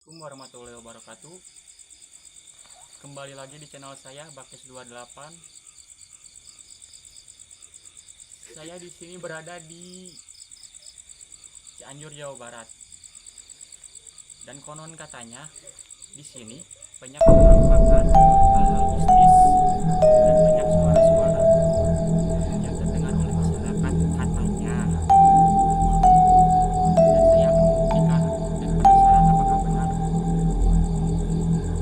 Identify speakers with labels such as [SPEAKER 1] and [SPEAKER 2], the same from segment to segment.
[SPEAKER 1] Assalamualaikum warahmatullahi wabarakatuh. Kembali lagi di channel saya Bakes28. Saya di sini berada di Cianjur, Jawa Barat. Dan konon katanya di sini banyak penampakan hal-hal mistis dan banyak suara-suara yang terdengar oleh masyarakat katanya. Dan saya akan membuktikan dan penasaran apakah benar.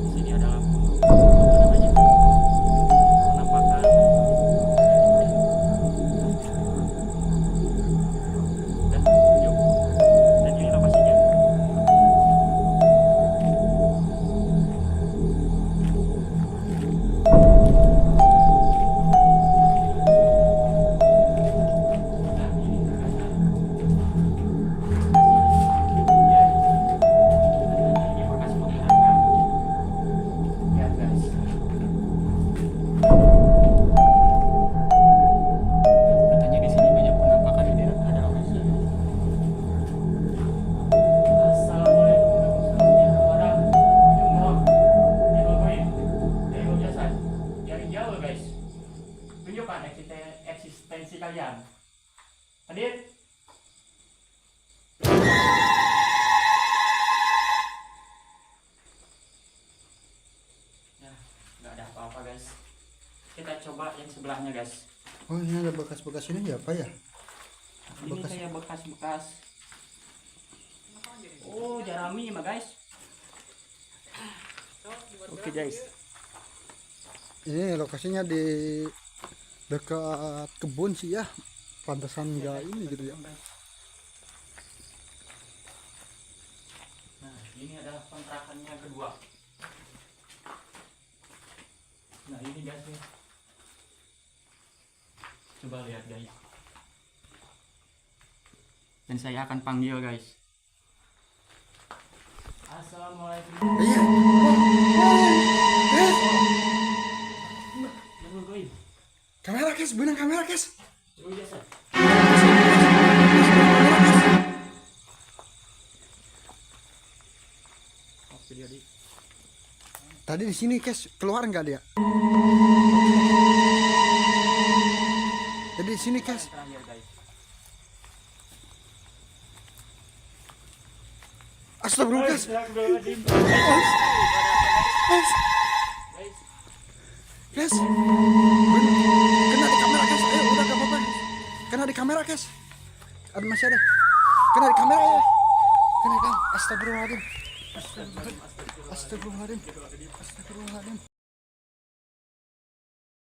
[SPEAKER 1] Di sini adalah penampakan. Udah, yuk. Dan ini lokasinya. Katanya di sini banyak penampakan di daerah ada lokasi. Assalamualaikum warahmatullahi wabarakatuh. Dari jauh guys. Tunjukkan eksistensi kalian. Hadir. Ya, nggak ada apa-apa guys. Kita coba yang sebelahnya guys.
[SPEAKER 2] Oh, ini ada bekas-bekas ini ya, Pak ya?
[SPEAKER 1] Ini
[SPEAKER 2] Bekas.
[SPEAKER 1] kayak bekas-bekas. Oh, jarami mah guys. Oke guys.
[SPEAKER 2] Ini lokasinya di dekat kebun sih ya. Pantesan enggak ini gitu ya.
[SPEAKER 1] Nah, ini adalah kontrakannya kedua. Nah, ini guys ya. Coba lihat guys. Dan saya akan panggil guys. Assalamualaikum.
[SPEAKER 2] Iya. Kamera, Kes, benang kamera, Kes.
[SPEAKER 1] Oh, iya, Sir. Oh, video di.
[SPEAKER 2] Tadi di sini, Kes, keluar enggak dia? Jadi di sini, Kes.
[SPEAKER 1] Terakhir guys.
[SPEAKER 2] Astagfirullah, Kes.
[SPEAKER 1] Astagfirullahaladzim.
[SPEAKER 2] Kes.
[SPEAKER 1] Guys,
[SPEAKER 2] Kes. Kena di kamera, Kes. Ayo, udah gak apa-apa. Kena di kamera, Kes. Ada masih ada. Kena di kamera ya. Kena di kamera. Astagfirullahaladzim. Astagfirullahaladzim. Astagfirullahaladzim.